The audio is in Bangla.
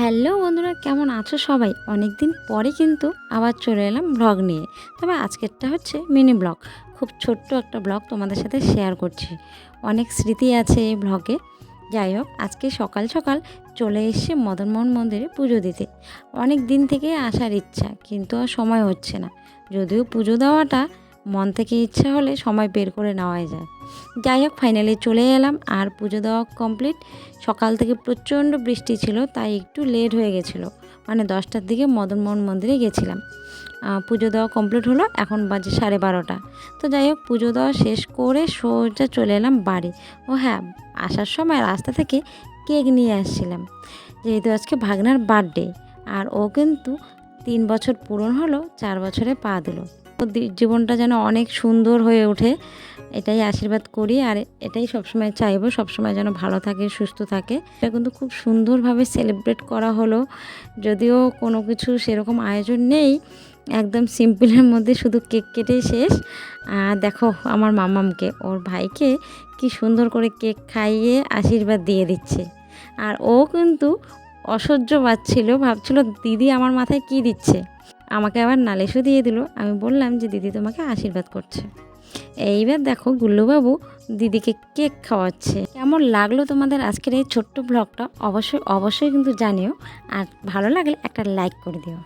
হ্যালো বন্ধুরা, কেমন আছো সবাই? অনেক দিন পরে কিন্তু আবার চলে এলাম ব্লগ নিয়ে। তবে আজকেরটা হচ্ছে মিনি ব্লগ। খুব ছোট্ট একটা ব্লগ তোমাদের সাথে শেয়ার করছি। অনেক স্মৃতি আছে এই ব্লগে। যাই হোক, আজকে সকাল সকাল চলে এসেছি মদনমোহন মন্দিরে পুজো দিতে। অনেক দিন থেকে আসার ইচ্ছা, কিন্তু আর সময় হচ্ছে না। যদিও পুজো দেওয়াটা মন থেকে ইচ্ছা হলে সময় বের করে নেওয়াই যায়। যাই হোক, ফাইনালি চলে এলাম আর পুজো দেওয়া কমপ্লিট। সকাল থেকে প্রচণ্ড বৃষ্টি ছিল, তাই একটু লেট হয়ে গেছিলো। মানে 10টার দিকে মদনমোহন মন্দিরে গেছিলাম। পুজো দেওয়া কমপ্লিট হলো, এখন বাজে 12:30। তো যাই হোক, পুজো দেওয়া শেষ করে সোজা চলে এলাম বাড়ি। ও হ্যাঁ, আসার সময় রাস্তা থেকে কেক নিয়ে আসছিলাম, যেহেতু আজকে ভাগনার বার্থডে। আর ও কিন্তু 3 বছর পূরণ হলো, 4 বছরে পা দিল। ওর জীবনটা যেন অনেক সুন্দর হয়ে ওঠে, এটাই আশীর্বাদ করি। আর এটাই সবসময় চাইবো, সবসময় যেন ভালো থাকে, সুস্থ থাকে। এটা কিন্তু খুব সুন্দরভাবে সেলিব্রেট করা হলো, যদিও কোনো কিছু সেরকম আয়োজন নেই, একদম সিম্পলের মধ্যে শুধু কেক কেটেই শেষ। দেখো আমার মামামকে, ওর ভাইকে কি সুন্দর করে কেক খাইয়ে আশীর্বাদ দিয়ে দিচ্ছে। আর ও কিন্তু অসহ্য পাচ্ছিল, ভাবছিল দিদি আমার মাথায় কি দিচ্ছে। আমাকে আবার নালিশও দিয়ে দিল। আমি বললাম যে দিদি তোমাকে আশীর্বাদ করছে। এইবার দেখো গুল্লুবাবু দিদিকে কেক খাওয়াচ্ছে। কেমন লাগলো তোমাদের আজকের এই ছোট্ট ব্লগটা? অবশ্যই অবশ্যই কিন্তু জানিও। আর ভালো লাগলে একটা লাইক করে দিও।